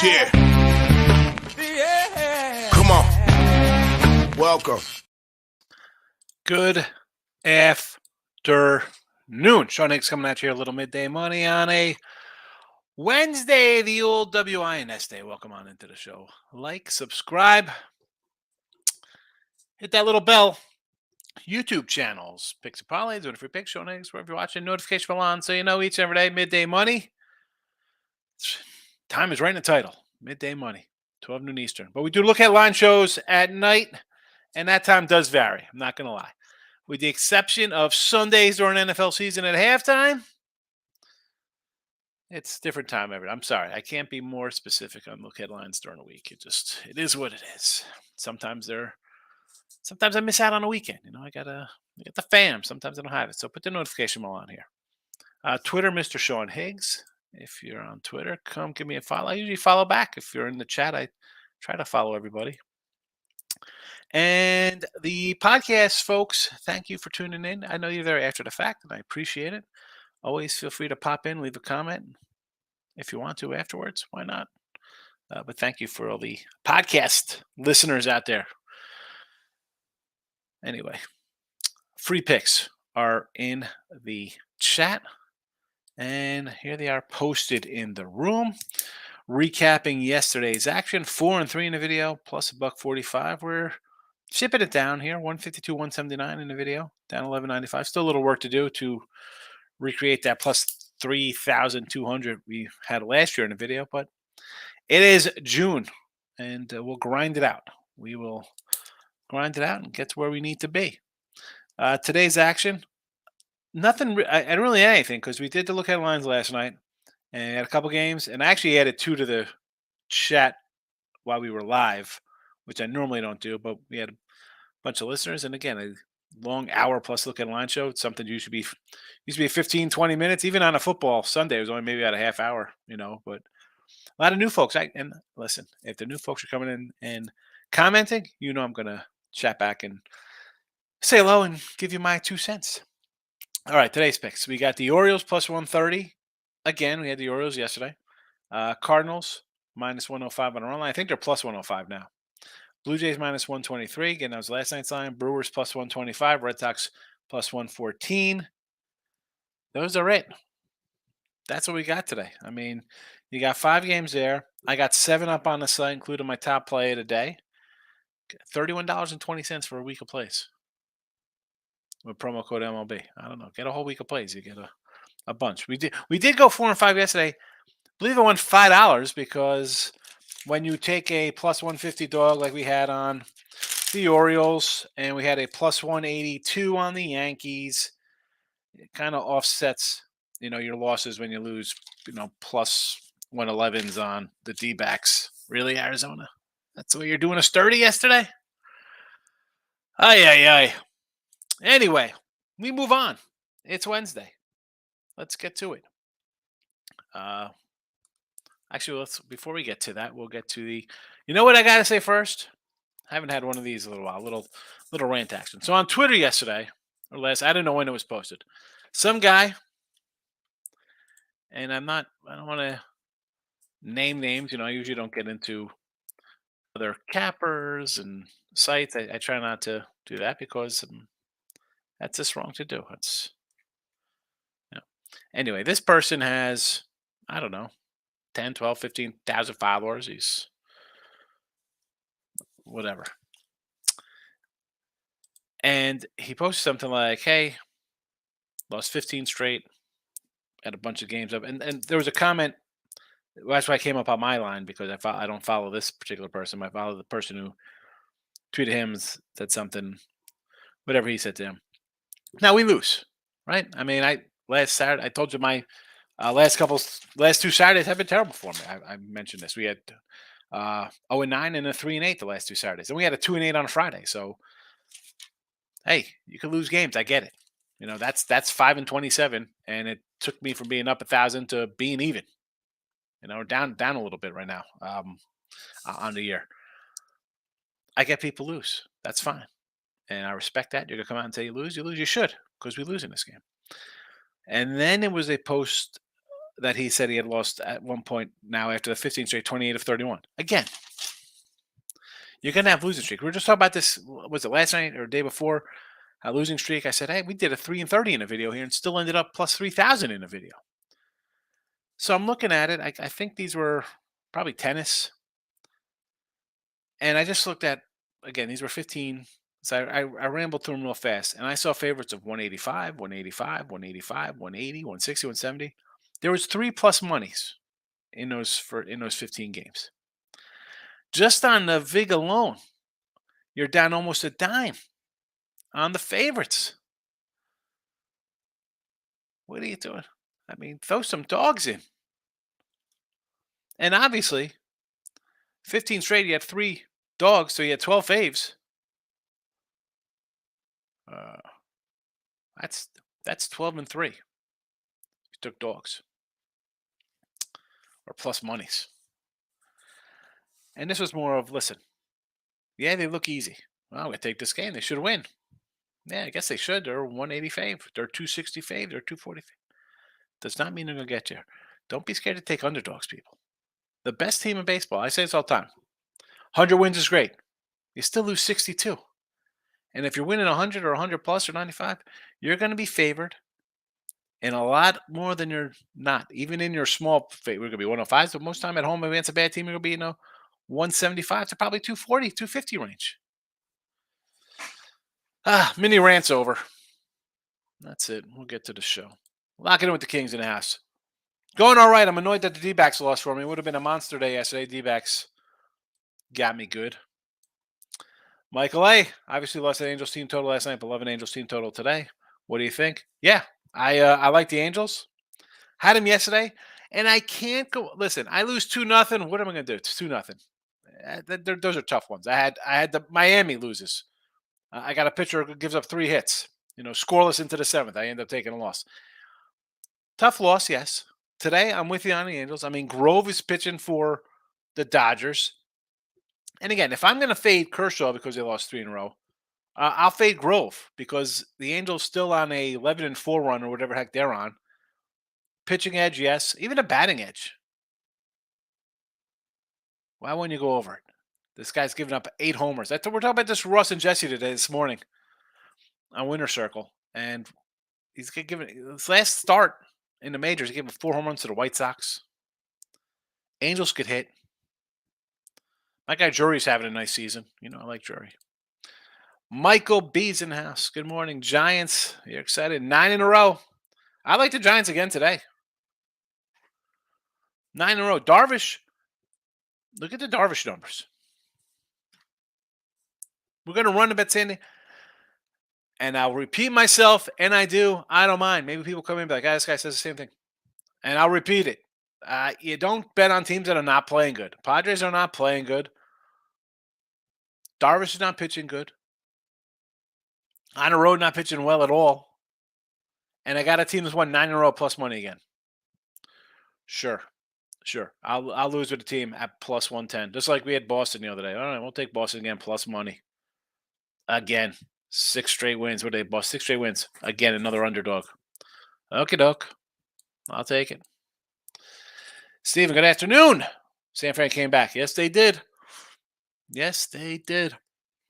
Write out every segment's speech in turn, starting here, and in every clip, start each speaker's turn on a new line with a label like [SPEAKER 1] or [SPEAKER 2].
[SPEAKER 1] Yeah. Come on. Welcome.
[SPEAKER 2] Good afternoon. Sean Higgs coming at you here, a little midday money on a Wednesday, the old WINS day. Welcome on into the show. Like, subscribe, hit that little bell. YouTube channels, Picks and Parlays, doing free picks, Sean Higgs, wherever you're watching, notification bell on, so you know each and every day, midday money. Time is right in the title, midday money, 12 noon Eastern. But we do look at line shows at night, and that time does vary. I'm not going to lie. With the exception of Sundays during NFL season at halftime, it's different time every day. I'm sorry. I can't be more specific on look headlines during the week. It is what it is. Sometimes I miss out on a weekend. You know, I get the fam. Sometimes I don't have it. So put the notification bell on here. Twitter, Mr. Sean Higgs. If you're on Twitter, come give me a follow. I usually follow back. If you're in the chat, I try to follow everybody. And the podcast, folks, thank you for tuning in. I know you're there after the fact, and I appreciate it. Always feel free to pop in, leave a comment if you want to afterwards. Why not? But thank you for all the podcast listeners out there. Anyway, free picks are in the chat, and here they are posted in the room. Recapping yesterday's action, 4 and 3 in the video, plus $1.45. We're shipping it down here, 152, 179 in the video, down 11.95. Still a little work to do to recreate that plus 3,200 we had last year in the video, but it is June, and we'll grind it out. We will grind it out and get to where we need to be. Today's action, nothing. I didn't really add anything because we did the look at lines last night and had a couple games, and I actually added 2 to the chat while we were live, which I normally don't do, but we had a bunch of listeners, and again, a long hour plus look at line show. It's something used to be 15, 20 minutes. Even on a football Sunday, it was only maybe about a half hour, but a lot of new folks. And listen, if the new folks are coming in and commenting, I'm going to chat back and say hello and give you my 2 cents. All right, today's picks. We got the Orioles plus 130. Again, we had the Orioles yesterday. Cardinals minus 105 on a run line. I think they're plus 105 now. Blue Jays minus 123. Again, that was last night's line. Brewers plus 125. Red Sox plus 114. Those are it. That's what we got today. I mean, you got 5 games there. I got 7 up on the site, including my top play of the day. $31.20 for a week of plays with promo code MLB. I don't know. Get a whole week of plays. You get a bunch. We did go 4 and 5 yesterday. I believe I won $5 because when you take a plus 150 dog like we had on the Orioles and we had a plus 182 on the Yankees, it kind of offsets, your losses when you lose, plus 111s on the D-backs. Really, Arizona? That's the way you're doing a sturdy yesterday? Ay. Anyway, we move on. It's Wednesday. Let's get to it. Actually, before we get to that, we'll get to the. You know what I gotta say first? I haven't had one of these in a little while. Little rant action. So on Twitter yesterday or last, I don't know when it was posted. Some guy, and I don't want to name names. I usually don't get into other cappers and sites. I try not to do that because that's just wrong to do. Anyway, this person has, I don't know, 10, 12, 15,000 followers. He's whatever. And he posted something like, hey, lost 15 straight, had a bunch of games up. And there was a comment. That's why I came up on my line because I don't follow this particular person. I follow the person who tweeted him, said something, whatever he said to him. Now we lose, right? I mean, last Saturday, I told you my last 2 Saturdays have been terrible for me. I mentioned this. We had 0-9 and a 3-8 the last 2 Saturdays. And we had a 2-8 on a Friday. So, hey, you can lose games. I get it. That's 5 and 27. And it took me from being up 1,000 to being even. Down a little bit right now on the year. I get people lose. That's fine. And I respect that. You're going to come out and say you lose. You lose. You should, because we lose in this game. And then it was a post that he said he had lost at one point now after the 15 straight, 28 of 31. Again, you're going to have losing streak. We were just talking about this, was it last night or day before? A losing streak. I said, hey, we did a 3 and 30 in a video here and still ended up plus 3,000 in a video. So I'm looking at it. I think these were probably tennis. And I just looked at, again, these were 15. So I rambled through them real fast. And I saw favorites of 185, 185, 185, 180, 160, 170. There was 3 plus monies in those 15 games. Just on the VIG alone, you're down almost a dime on the favorites. What are you doing? I mean, throw some dogs in. And obviously, 15 straight, you had 3 dogs, so you had 12 faves. Uh, that's 12 and 3. You took dogs or plus monies. And this was more of, listen, yeah, they look easy. Well, I'm going to take this game. They should win. Yeah, I guess they should. They're 180 fave. They're 260 fave. They're 240 fave. Does not mean they're going to get you. Don't be scared to take underdogs, people. The best team in baseball, I say this all the time, 100 wins is great. You still lose 62. And if you're winning 100 or 100 plus or 95, you're going to be favored in a lot more than you're not. Even in your small favor, we're going to be 105. So most time at home against a bad team, you're going to be, 175 to probably 240, 250 range. Mini rant's over. That's it. We'll get to the show. Lock it in with the Kings in the house. Going all right. I'm annoyed that the D-backs lost for me. It would have been a monster day yesterday. D-backs got me good. Michael A. obviously lost an Angels team total last night, but 11 Angels team total today. What do you think? Yeah, I like the Angels. Had them yesterday, and I can't go. Listen, I lose 2-0. What am I going to do? It's 2-0. Those are tough ones. I had the Miami loses. I got a pitcher who gives up 3 hits. Scoreless into the 7th. I end up taking a loss. Tough loss, yes. Today, I'm with you on the Angels. I mean, Grove is pitching for the Dodgers. And again, if I'm going to fade Kershaw because they lost 3 in a row, I'll fade Grove because the Angels still on a 11-4 run or whatever heck they're on. Pitching edge, yes. Even a batting edge. Why wouldn't you go over it? This guy's giving up 8 homers. We're talking about this Russ and Jesse this morning on Winter Circle. And he's giving his last start in the majors, he gave 4 home runs to the White Sox. Angels could hit. My guy Jury's having a nice season. I like Jury. Michael B's in the house. Good morning, Giants. You're excited? 9 in a row. I like the Giants again today. 9 in a row. Darvish. Look at the Darvish numbers. We're going to run the bet Sandy. And I'll repeat myself, and I don't mind. Maybe people come in and be like, this guy says the same thing. And I'll repeat it. You don't bet on teams that are not playing good. Padres are not playing good. Darvish is not pitching good. On the road, not pitching well at all. And I got a team that's won 9 in a row plus money again. Sure. I'll lose with the team at plus 110. Just like we had Boston the other day. All right, we'll take Boston again plus money. Again, 6 straight wins. What did they bust? 6 straight wins. Again, another underdog. Okie doke. I'll take it. Steven, good afternoon. San Fran came back. Yes, they did.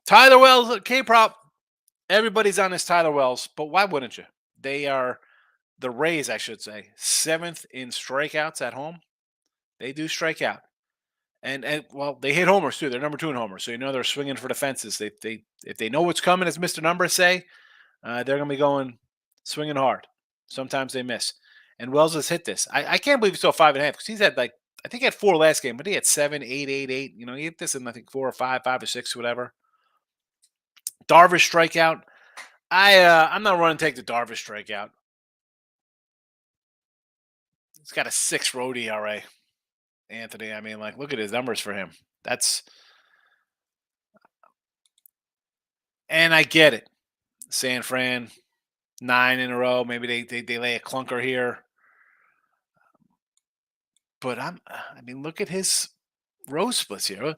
[SPEAKER 2] Tyler Wells, K-Prop. Everybody's on this Tyler Wells, but why wouldn't you? They are, the Rays, I should say, 7th in strikeouts at home. They do strike out. And well, they hit homers too. They're number 2 in homers. So they're swinging for the fences. If they know what's coming, as Mr. Numbers say, they're going to be going swinging hard. Sometimes they miss. And Wells has hit this. I can't believe he's still 5.5 because he's had I think he had 4 last game, but he had 7, 8, 8, 8. He hit this in I think 4 or 5, 5 or 6, whatever. Darvish strikeout. I'm not running to take the Darvish strikeout. He's got a 6 road ERA. Anthony, I mean, look at his numbers for him. And I get it. San Fran, 9 in a row. Maybe they lay a clunker here. But look at his road splits here.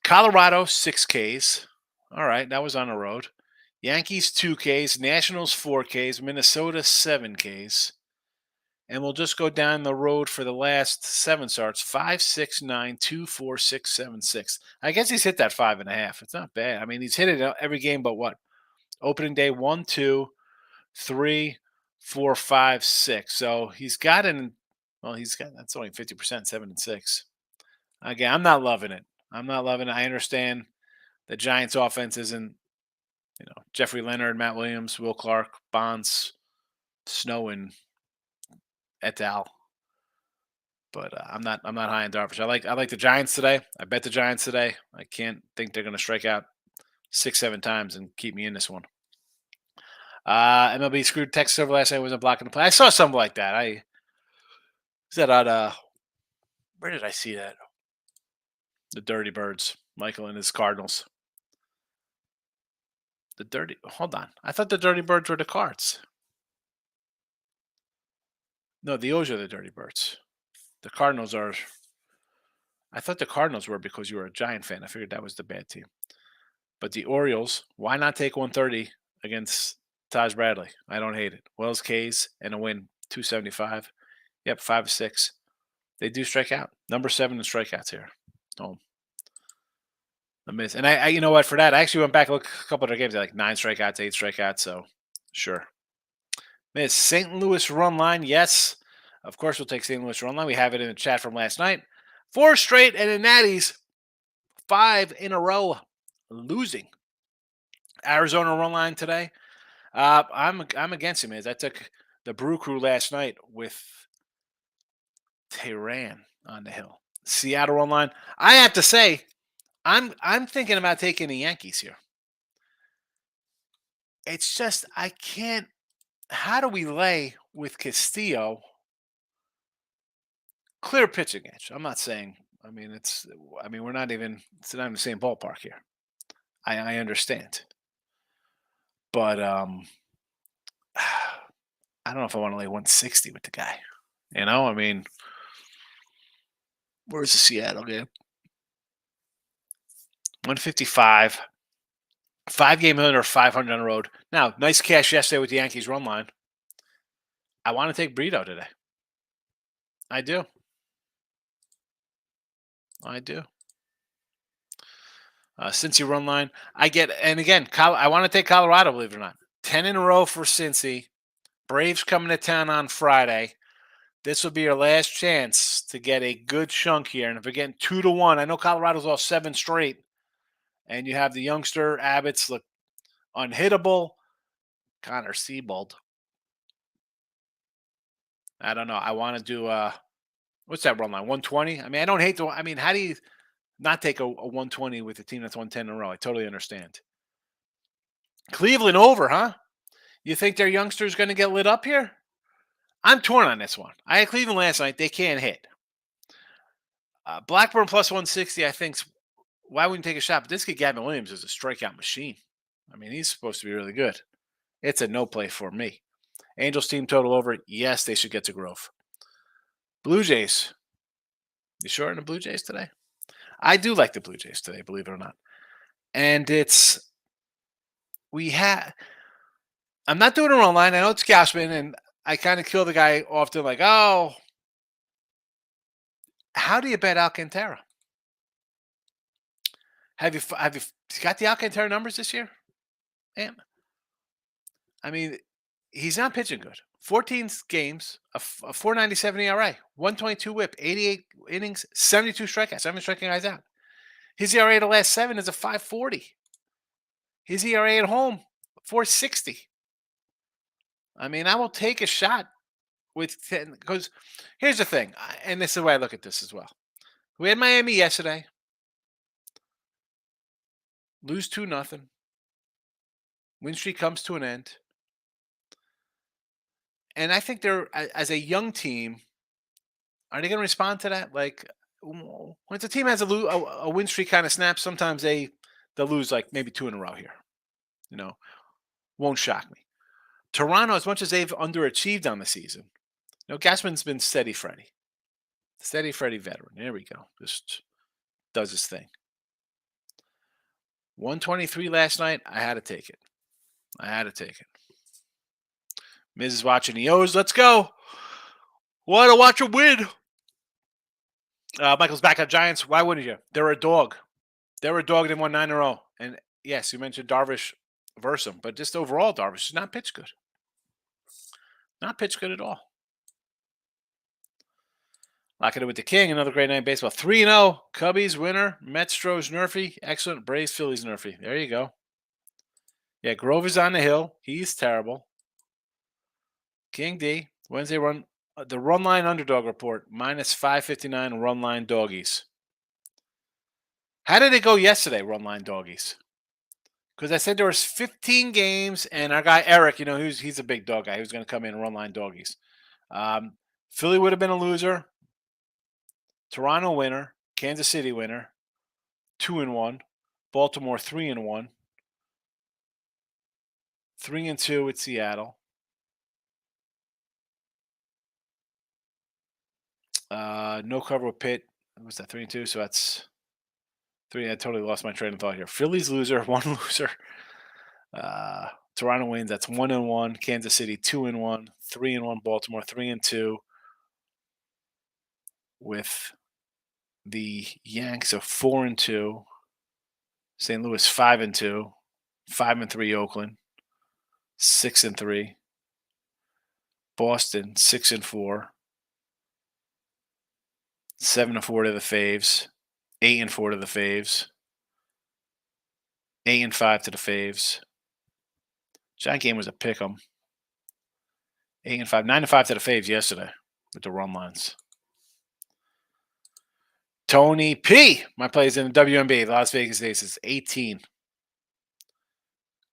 [SPEAKER 2] Colorado, 6 Ks. All right, that was on the road. Yankees, 2 Ks. Nationals, 4 Ks. Minnesota, 7 Ks. And we'll just go down the road for the last 7 starts: 5, 6, 9, 2, 4, 6, 7, 6. I guess he's hit that 5.5. It's not bad. I mean, he's hit it every game but what? Opening day 1, 2, 3, 4, 5, 6. So he's got an well, he's got that's only 50%, 7 and 6. Again, I'm not loving it. I'm not loving it. I understand the Giants offense isn't, Jeffrey Leonard, Matt Williams, Will Clark, Bonds, Snow, and et al. But I'm not high on Darvish. I like the Giants today. I bet the Giants today. I can't think they're going to strike out 6, 7 times and keep me in this one. MLB screwed Texas over last night. Wasn't blocking the play. I saw something like that. I was that on where did I see that? The Dirty Birds, Michael and his Cardinals. Hold on. I thought the Dirty Birds were the Cards. No, the O's are the Dirty Birds. The Cardinals are. I thought the Cardinals were because you were a Giant fan. I figured that was the bad team. But the Orioles, why not take 130 against Taj Bradley? I don't hate it. Wells K's and a win, 275. Yep, 5-6. They do strike out. Number 7 in strikeouts here. Oh, a miss. And I, you know what? For that, I actually went back and looked a couple of their games. They had like 9 strikeouts, 8 strikeouts. So, sure. Miss St. Louis run line. Yes, of course we'll take St. Louis run line. We have it in the chat from last night. 4 straight and in Natties, 5 in a row losing. Arizona run line today. I'm against him, as I took the Brew Crew last night with Tehran on the hill. Seattle run line. I have to say, I'm thinking about taking the Yankees here. It's just I can't. How do we lay with Castillo? Clear pitching edge. I'm not saying. I mean, we're not even. It's not in the same ballpark here. I understand, but I don't know if I want to lay 160 with the guy. I mean, where's the Seattle game? 155. 5-game limit or 500 on the road. Now, nice cash yesterday with the Yankees run line. I want to take Brito today. I do. Cincy run line. And again, I want to take Colorado, believe it or not. 10 in a row for Cincy. Braves coming to town on Friday. This will be your last chance to get a good chunk here. And if we're getting 2-1, I know Colorado's off 7 straight. And you have the youngster Abbott's look unhittable. Connor Siebold. I don't know. I want to do what's that run line? 120? I mean, I don't hate how do you not take a 120 with a team that's 110 in a row? I totally understand. Cleveland over, huh? You think their youngster's going to get lit up here? I'm torn on this one. I had Cleveland last night. They can't hit. Blackburn plus 160, I think. Why wouldn't you take a shot? But this kid, Gavin Williams, is a strikeout machine. I mean, he's supposed to be really good. It's a no play for me. Angels team total over. Yes, they should get to Grove. Blue Jays. You sure on the Blue Jays today? I do like the Blue Jays today, believe it or not. And I'm not doing it online. I know it's Gausman, and I kind of kill the guy often like, oh, how do you bet Alcantara? Have you got the Alcantara numbers this year? And I mean, he's not pitching good. 14 games, a 4.97 ERA, 122 WHIP, 88 innings, 72 strikeouts. 7 striking guys out. His ERA the last 7 is a 5.40. His ERA at home, 4.60. I mean, I will take a shot with 10 because here's the thing, and this is the way I look at this as well. We had Miami yesterday. Lose 2-0. Win streak comes to an end. And I think they're, as a young team, are they going to respond to that? Like, when the team has a win streak kind of snaps, sometimes they'll lose like maybe 2 in a row here. Won't shock me. Toronto, as much as they've underachieved on the season, Gassman's been steady Freddy. Steady Freddy veteran. There we go. Just does his thing. 123 last night. I had to take it. Miz is watching the O's. Let's go. Want to watch him win? Michael's back on Giants. Why wouldn't you? They're a dog. They're a dog. They won 9 in a row. And yes, you mentioned Darvish versus him, but just overall, Darvish is not pitched good. Not pitched good at all. Locking it with the King. Another great night in baseball. 3-0. Cubbies winner. Mets Stros Nerfy. Excellent. Braves Phillies Nerfy. There you go. Yeah, Grover's on the hill. He's terrible. King D. Wednesday run. The run line underdog report. Minus 559 run line doggies. How did it go yesterday, run line doggies? Because I said there was 15 games, and our guy Eric, he's a big dog guy. He was going to come in and run line doggies. Philly would have been a loser. Toronto winner. Kansas City winner. 2-1. Baltimore 3-1. 3-2 with Seattle. No cover with Pitt. What was that? 3-2. So that's 3. I totally lost my train of thought here. Phillies loser. 1 loser. Toronto wins. That's 1-1. Kansas City 2-1. 3-1. Baltimore 3-2. With the Yanks of 4-2. St. Louis 5-2. 5-3 Oakland. 6-3. Boston 6-4. 7-4 to the Faves. 8-4 to the Faves. 8-5 to the Faves. Giant game was a pick 'em. 8-5, 9-5 to the Faves yesterday with the run lines. Tony P. My plays in the WNBA, the Las Vegas Aces, 18.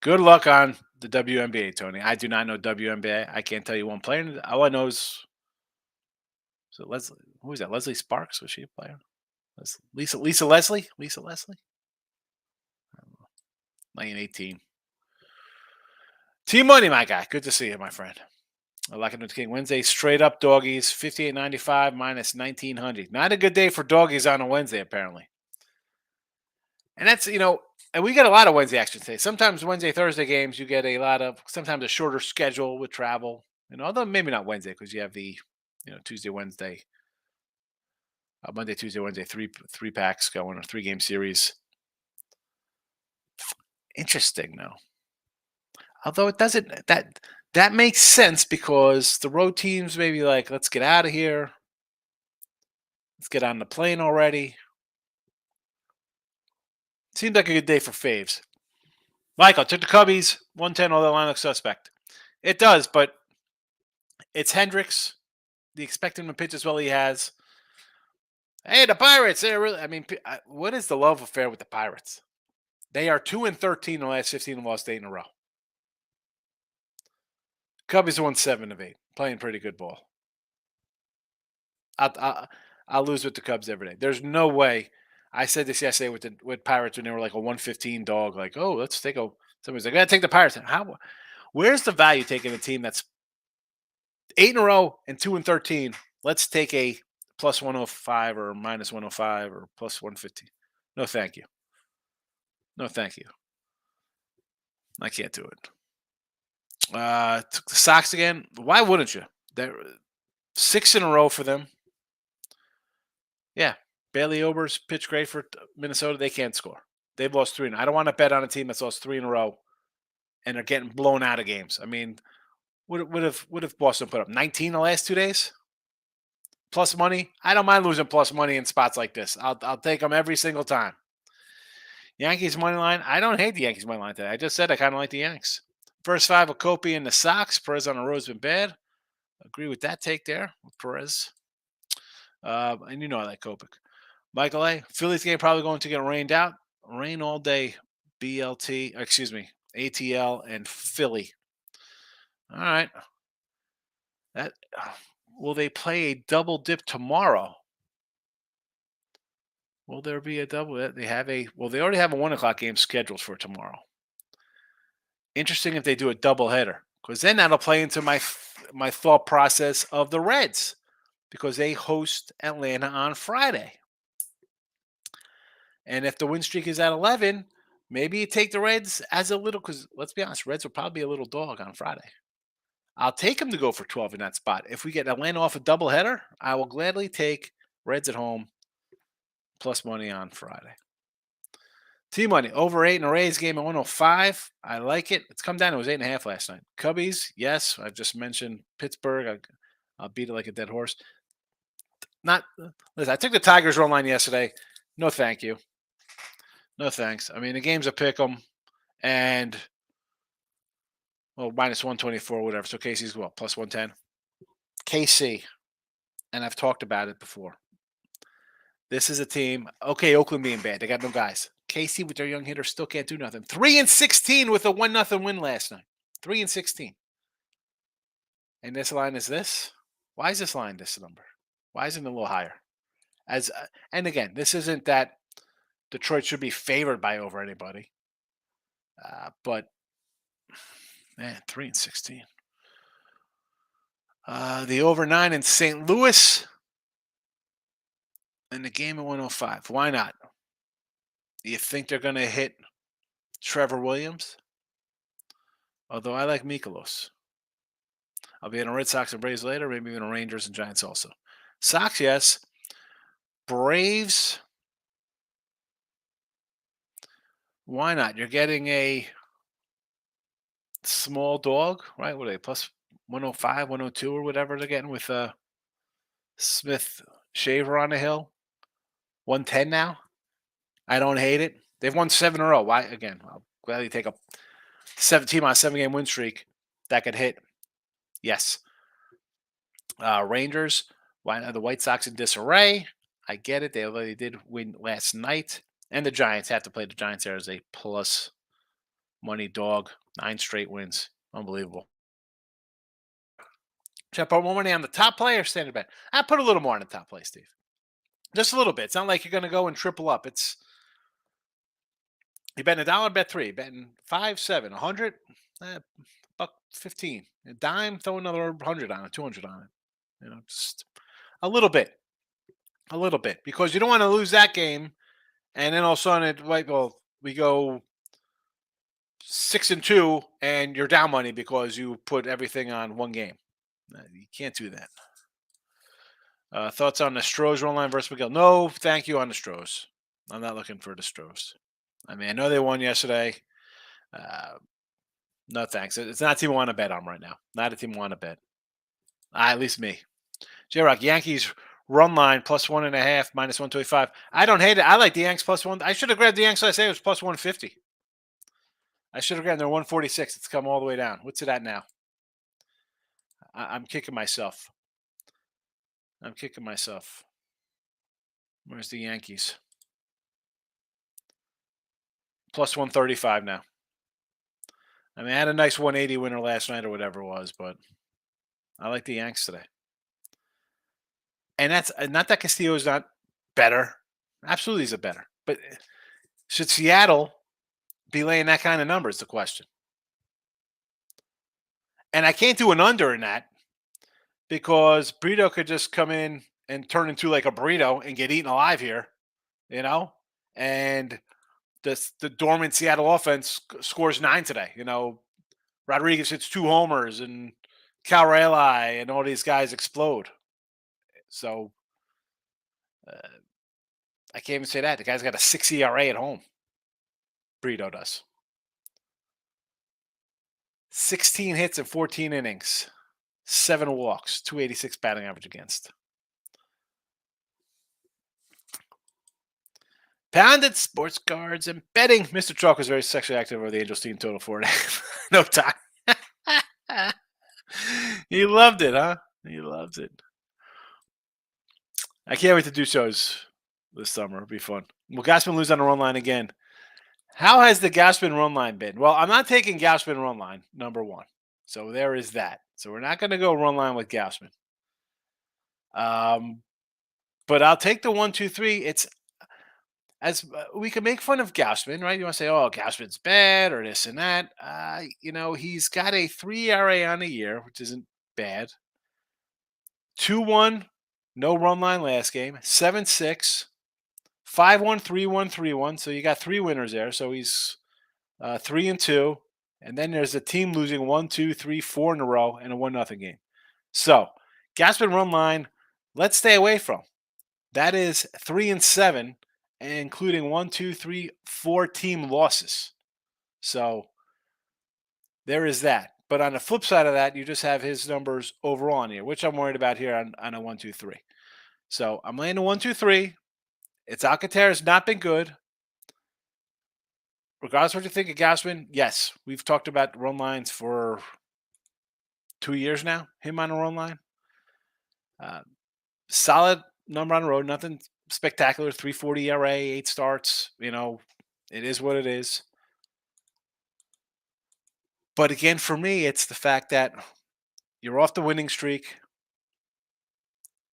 [SPEAKER 2] Good luck on the WNBA, Tony. I do not know WNBA. I can't tell you one player. All I know is Leslie. Who was that? Leslie Sparks? Was she a player? Lisa Leslie? Lisa Leslie? I don't know. 1918. Team Money, my guy. Good to see you, my friend. I like it with King. Wednesday, straight up doggies, 58.95 minus 1900. Not a good day for doggies on a Wednesday, apparently. And that's, and we get a lot of Wednesday action today. Sometimes Wednesday, Thursday games, you get sometimes a shorter schedule with travel. Although maybe not Wednesday because you have the, Tuesday, Wednesday, Monday, Tuesday, Wednesday, three packs going, or 3-game series. Interesting, though. Although it doesn't, that makes sense because the road teams maybe like, let's get out of here. Let's get on the plane already. Seems like a good day for faves. Michael took the Cubbies, 110, although line looks suspect. It does, but it's Hendricks. They expect him to pitch as well he has. Hey, the Pirates, they're really, what is the love affair with the Pirates? They are 2-13 in the last 15 and lost 8 in a row. Cubbies won 7 of 8, playing pretty good ball. I'll lose with the Cubs every day. There's no way. I said this yesterday with Pirates when they were like a 115 dog. Like, oh, let's take a. Somebody's like, I gotta take the Pirates. How? Where's the value taking a team that's 8 in a row and 2-13? Let's take a plus 105 or minus 105 or plus 150. No, thank you. No, thank you. I can't do it. Took the Sox again. Why wouldn't you? They're 6 in a row for them. Yeah, Bailey Ober's pitched great for Minnesota. They can't score. They've lost 3. I don't want to bet on a team that's lost 3 in a row and are getting blown out of games. Would have Boston put up 19 the last 2 days? Plus money. I don't mind losing plus money in spots like this. I'll take them every single time. Yankees money line. I don't hate the Yankees money line today. I just said I kind of like the Yanks. First 5 of Kopi and the Sox. Perez on the road's been bad. Agree with that take there with Perez. And I like Kopech. Michael A. Phillies game probably going to get rained out. Rain all day. ATL and Philly. All right. Will they play a double dip tomorrow? Will there be a double? They already have a 1:00 game scheduled for tomorrow. Interesting if they do a double header, because then that'll play into my thought process of the Reds, because they host Atlanta on Friday. And if the win streak is at 11, maybe you take the Reds as a little, because let's be honest, Reds will probably be a little dog on Friday. I'll take him to go for 12 in that spot. If we get Atlanta off a doubleheader, I will gladly take Reds at home plus money on Friday. T-money, over 8 in a Rays game at 105. I like it. It's come down. It was 8.5 last night. Cubbies, yes. I just mentioned Pittsburgh. I'll beat it like a dead horse. Not listen, I took the Tigers run line yesterday. No, thank you. No thanks. I mean, the game's a pick 'em, and minus 124, whatever. So KC's plus 110. KC, and I've talked about it before. This is a team. Okay, Oakland being bad, they got no guys. KC with their young hitters still can't do nothing. 3-16 with a 1-0 win last night. 3-16. And this line is this. Why is this line this number? Why isn't it a little higher? And again, this isn't that Detroit should be favored by over anybody. But man, 3-16. The over 9 in St. Louis. And the game at 105. Why not? You think they're going to hit Trevor Williams? Although I like Mikolos. I'll be in the Red Sox and Braves later, maybe even the Rangers and Giants also. Sox, yes. Braves. Why not? You're getting a small dog, right? What are they, plus 105, 102 or whatever they're getting with Smith Shaver on the hill. 110 now. I don't hate it. They've won 7 in a row. Why? Again, I'll gladly take a 17 on a 7-game win streak that could hit. Yes. Rangers. Why not? The White Sox in disarray. I get it. They did win last night. And the Giants have to play the Giants there as a plus money dog. 9 straight wins. Unbelievable. Should I put more money on the top play or standard bet? I put a little more on the top play, Steve. Just a little bit. It's not like you're going to go and triple up. You're betting $1, bet 3. Betting 5, 7, 100, buck 15. A dime, throw another 100 on it, 200 on it. Just a little bit. A little bit. Because you don't want to lose that game. And then all of a sudden, we go 6-2, and you're down money because you put everything on one game. You can't do that. Thoughts on the Stros run line versus Miguel? No, thank you on the Stros. I'm not looking for the Stros. I mean, I know they won yesterday. No thanks. It's not a team I want to bet on right now. Not a team I want to bet. At least me. J-Rock, Yankees run line plus 1.5, minus 125. I don't hate it. I like the Yanks plus 1. I should have grabbed the Yanks last day. It was plus 150. I should have grabbed their 146. It's come all the way down. What's it at now? I'm kicking myself. Where's the Yankees? Plus 135 now. I mean, I had a nice 180 winner last night or whatever it was, but I like the Yanks today. And that's not that Castillo is not better. Absolutely is a better. But should Seattle be laying that kind of number is the question. And I can't do an under in that because Brito could just come in and turn into like a burrito and get eaten alive here, and the dormant Seattle offense scores 9 today. Rodriguez hits 2 homers and Cal Raleigh and all these guys explode. So I can't even say that. The guy's got a 6 ERA at home. Brito does. 16 hits in 14 innings, 7 walks, 286 batting average against. Pounded sports cards and betting. Mr. Chalk was very sexually active over the Angels team total 4.5. No time. He loved it, huh? He loves it. I can't wait to do shows this summer. It'll be fun. Will Gausman lose on the run line again? How has the Gausman run line been? Well, I'm not taking Gausman run line, number 1. So there is that. So we're not going to go run line with Gausman. But I'll take the 1, 2, 3. It's as we can make fun of Gausman, right? You want to say, "Oh, Gausman's bad" or this and that. He's got a 3 ERA on the year, which isn't bad. 2-1, no run line last game. 7-6, 5-1, 3-1, 3-1. So you got 3 winners there. So he's 3-2. And then there's a team losing 1, 2, 3, 4 in a row and a 1-0 game. So, Gausman run line, let's stay away from. That is 3-7, including 1, 2, 3, 4 team losses. So, there is that. But on the flip side of that, you just have his numbers overall on here, which I'm worried about here on a 1, 2, 3. So, I'm laying a 1, 2, 3. It's Alcantara's not been good. Regardless of what you think of Gausman, yes, we've talked about run lines for 2 years now. Him on a run line, uh, solid number on the road, nothing spectacular. 3.40 ERA, 8 starts. It is what it is. But again, for me, it's the fact that you're off the winning streak.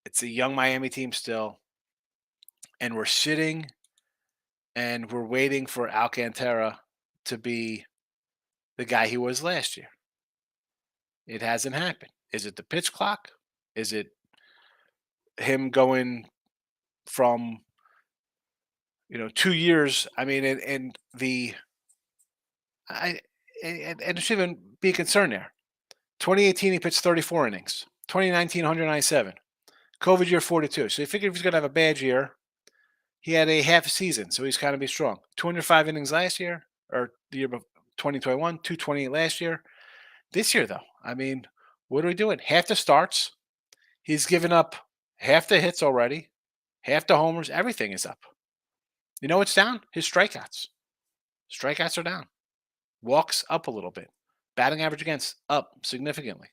[SPEAKER 2] It's a young Miami team still, and we're sitting and we're waiting for Alcantara to be the guy he was last year. It hasn't happened. Is it the pitch clock? Is it him going from 2 years? I mean, and the I and it should even be a concern there. 2018 he pitched 34 innings. 2019 197. COVID year 42. So you figure if he's going to have a bad year, he had a half a season, so he's kind of be strong. 205 innings last year, or the year before, 2021, 228 last year. This year though, I mean, what are we doing? Half the starts. He's given up half the hits already, half the homers. Everything is up. You know what's down? His strikeouts. Strikeouts are down. Walks up a little bit. Batting average against up significantly.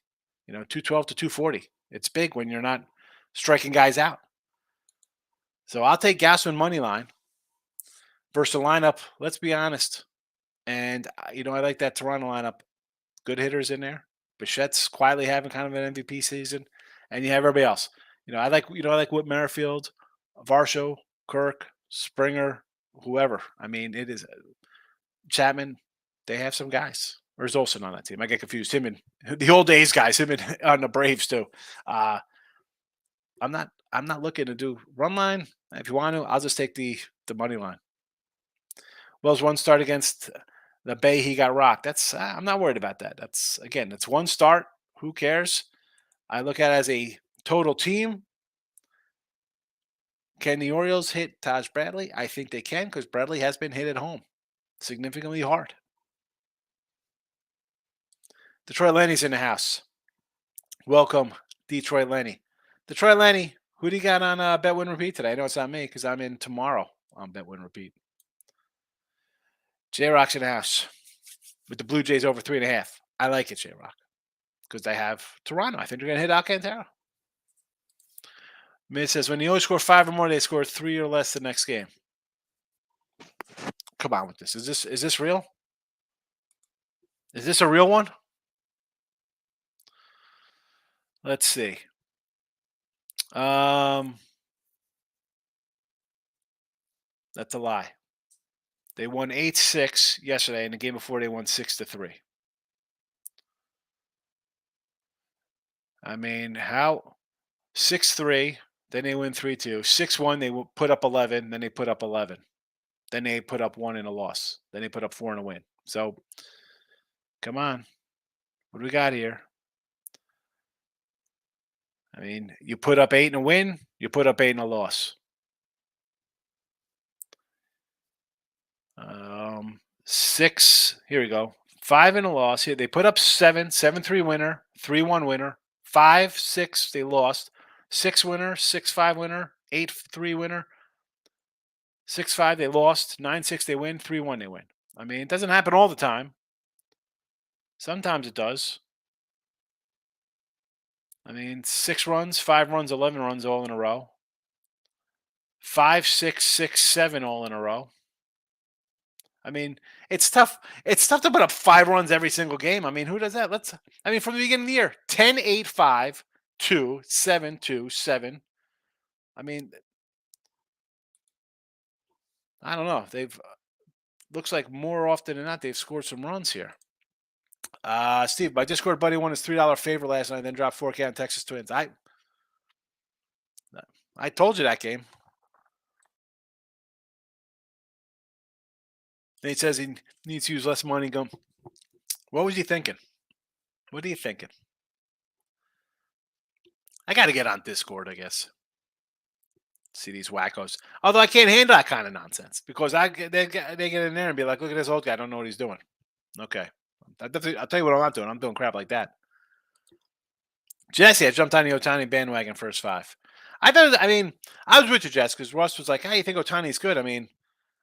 [SPEAKER 2] 212 to 240. It's big when you're not striking guys out. So I'll take Gausman money line versus the lineup. Let's be honest. And I like that Toronto lineup. Good hitters in there. Bichette's quietly having kind of an MVP season, and you have everybody else. I like Whit Merrifield, Varsho, Kirk, Springer, whoever. I mean, it is Chapman. They have some guys. There's Olsen on that team. I get confused. Him and the old days guys. Him and on the Braves too. I'm not looking to do run line. If you want to, I'll just take the money line. Wells one start against the Bay, he got rocked. I'm not worried about that. That's one start. Who cares? I look at it as a total team. Can the Orioles hit Taj Bradley? I think they can because Bradley has been hit at home significantly hard. Detroit Lenny's in the house. Welcome, Detroit Lenny. Detroit Lenny, who do you got on Bet Win Repeat today? I know it's not me because I'm in tomorrow on Bet Win Repeat. J-Rock's in the house with the Blue Jays over 3.5. I like it, J-Rock, because they have Toronto. I think they're going to hit Alcantara. Mid says, when the Oilers score 5 or more, they score 3 or less the next game. Come on with this. Is this real? Is this a real one? Let's see. That's a lie. They won 8-6 yesterday, and the game before they won 6-3. I mean, how 6-3, then they win 3-2. 6-1, they put up 11, then they put up 11. Then they put up 1 in a loss. Then they put up 4 in a win. So, come on. What do we got here? I mean, you put up 8 in a win, you put up 8 in a loss. 6, here we go. 5 in a loss. Here they put up 7, 7-3 winner, 3-1 winner, 5-6 they lost, 6 winner, 6-5 winner, 8-3 winner, 6-5 they lost, 9-6 they win, 3-1 they win. I mean, it doesn't happen all the time. Sometimes it does. I mean, 6 runs, 5 runs, 11 runs all in a row. 5, 6, 6, 7 all in a row. I mean, it's tough. It's tough to put up 5 runs every single game. I mean, who does that? From the beginning of the year, 10, 8, 5, 2, 7, 2, 7. I mean, I don't know. Looks like more often than not, they've scored some runs here. Steve, my Discord buddy won his $3 favor last night, then dropped 4K on Texas Twins. I told you that game. Nate says he needs to use less money. What was he thinking? What are you thinking? I got to get on Discord, I guess. See these wackos. Although I can't handle that kind of nonsense because they get in there and be like, "Look at this old guy. I don't know what he's doing." Okay, I'll tell you what I'm not doing. I'm doing crap like that. Jesse, I jumped on the Otani bandwagon first five. I mean, I was with you, Jess, because Russ was like, "Hey, you think Otani's good?" I mean,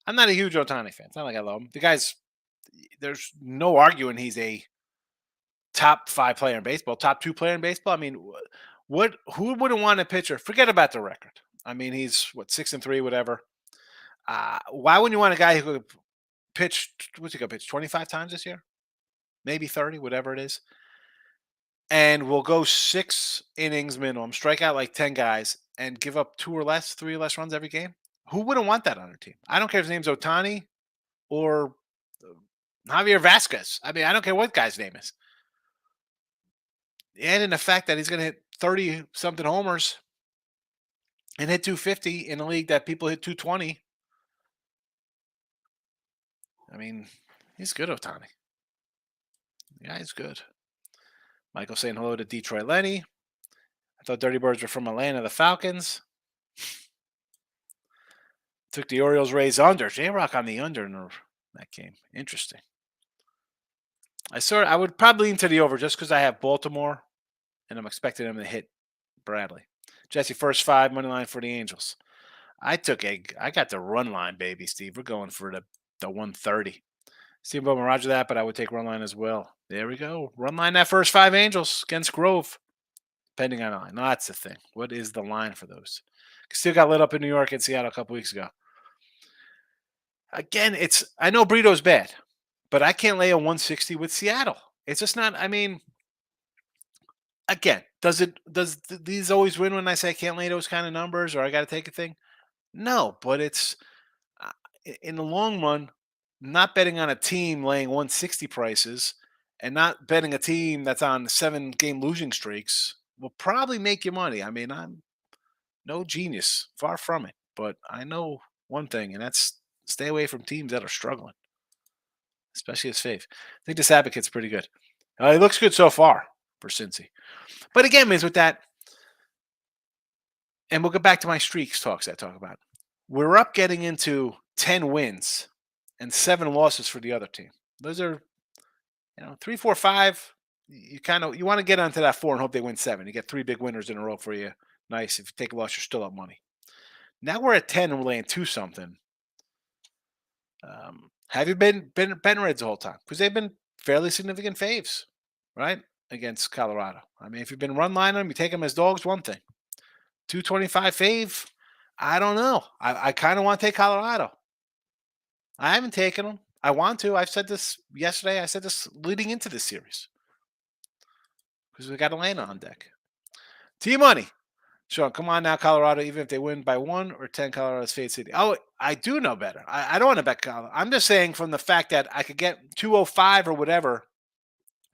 [SPEAKER 2] I'm not a huge Otani fan. It's not like I love him. The guy's, there's no arguing he's a top five player in baseball, top two player in baseball. I mean, who wouldn't want a pitcher? Forget about the record. I mean, he's what, 6-3, whatever. Why wouldn't you want a guy who could pitch? What's he going to pitch 25 times this year? Maybe 30, whatever it is. And will go 6 innings minimum, strike out like 10 guys, and give up 3 or less runs every game. Who wouldn't want that on their team? I don't care if his name's Otani or Javier Vasquez. I mean, I don't care what guy's name is. And in the fact that he's going to hit 30 something homers and hit 250 in a league that people hit 220. I mean, he's good, Otani. Yeah, he's good. Michael saying hello to Detroit Lenny. I thought Dirty Birds were from Atlanta, the Falcons. Took the Orioles Rays under. J-Rock on the under in that game. Interesting. I would probably lean to the over just because I have Baltimore and I'm expecting them to hit Bradley. Jesse, first five, money line for the Angels. I got the run line, baby, Steve. We're going for the 130. Steve Bowman, roger that, but I would take run line as well. There we go. Run line that first five Angels against Grove. Depending on the line. No, that's the thing. What is the line for those? Still got lit up in New York and Seattle a couple weeks ago. Again, I know Brito's bad, but I can't lay a 160 with Seattle. It's just not. I mean, again, does these always win when I say I can't lay those kind of numbers or I got to take a thing? No, but it's in the long run, not betting on a team laying 160 prices and not betting a team that's on 7-game losing streaks will probably make you money. I mean, I'm no genius, far from it, but I know one thing, and that's stay away from teams that are struggling, especially as Fave. I think this advocate's pretty good. He looks good so far for Cincy. But again, Miz, with that, and we'll get back to my streaks talks I talk about. We're up getting into 10 wins and 7 losses for the other team. Those are, 3, 4, 5. You want to get onto that 4 and hope they win 7. You get 3 big winners in a row for you. Nice. If you take a loss, you're still up money. Now we're at 10 and we're laying 2 something. Have you been Reds the whole time? Because they've been fairly significant faves, right? Against Colorado. I mean, if you've been run line them, you take them as dogs, one thing. 225 fave, I don't know. I kind of want to take Colorado. I haven't taken them. I want to. I've said this yesterday. I said this leading into this series. Because we got Atlanta on deck. T-Money. Sean, come on now, Colorado. Even if they win by 1 or 10, Colorado's fade city. Oh, I do know better. I don't want to bet Colorado. I'm just saying from the fact that I could get 205 or whatever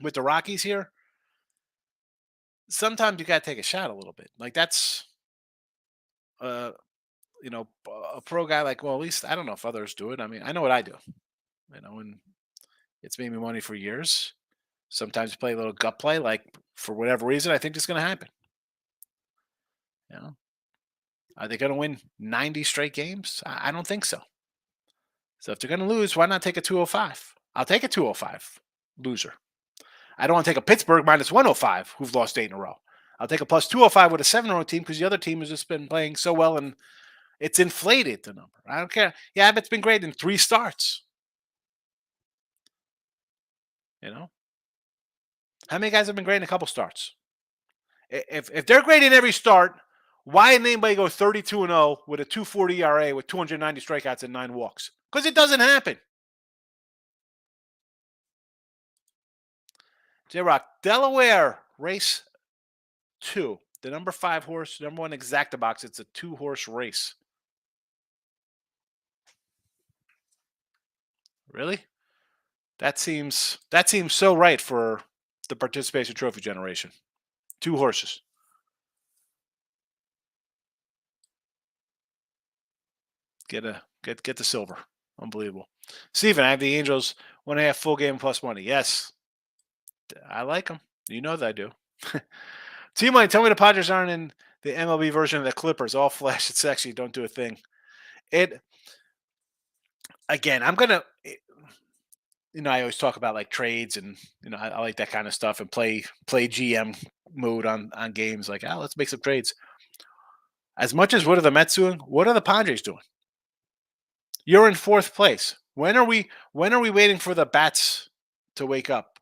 [SPEAKER 2] with the Rockies here. Sometimes you got to take a shot a little bit. Like that's, a pro guy like, well, at least I don't know if others do it. I mean, I know what I do, and it's made me money for years. Sometimes you play a little gut play, like for whatever reason, I think it's going to happen. Are they going to win 90 straight games? I don't think so. So if they're going to lose, why not take a 205? I'll take a 205 loser. I don't want to take a Pittsburgh minus 105 who've lost 8 in a row. I'll take a plus 205 with a 7-0 team because the other team has just been playing so well and it's inflated the number. I don't care. Yeah, but it's been great in 3 starts. How many guys have been great in a couple starts? If they're great in every start, why didn't anybody go 32-0 with a 2.40 ERA with 290 strikeouts and 9 walks? Because it doesn't happen. J-Rock, Delaware race 2. The number 5 horse, number 1 exacta box. It's a 2-horse race. Really? That seems so right for the participation trophy generation. 2 horses. Get the silver. Unbelievable. Steven, I have the Angels 1.5 full game plus money. Yes. I like them. You know that I do. T-Mine, tell me the Padres aren't in the MLB version of the Clippers. All flash and sexy. Don't do a thing. It again. I'm gonna. I always talk about like trades and I like that kind of stuff and play GM mode on games. Like, let's make some trades. As much as what are the Mets doing? What are the Padres doing? You're in fourth place. When are we waiting for the bats to wake up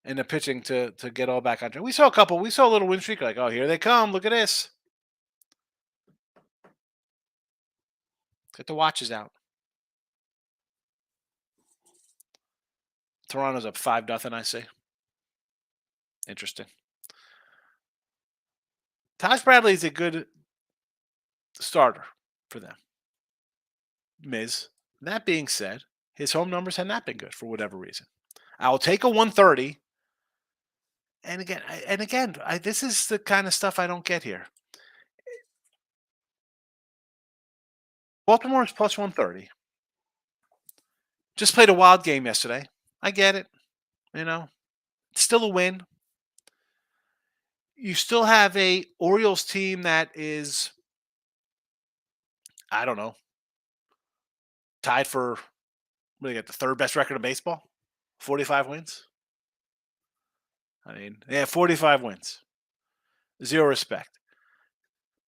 [SPEAKER 2] and the pitching to get all back on track? We saw a couple. We saw a little win streak. Like, oh, here they come. Look at this. Get the watches out. Toronto's up 5-0. I say. Interesting. Taj Bradley is a good starter for them. Miz. That being said, his home numbers have not been good for whatever reason. I'll take a 130. And again, this is the kind of stuff I don't get here. Baltimore is plus 130. Just played a wild game yesterday. I get it. It's still a win. You still have a Orioles team that is, I don't know, tied for, what do you get, the third best record in baseball? 45 wins? I mean, they have 45 wins. Zero respect.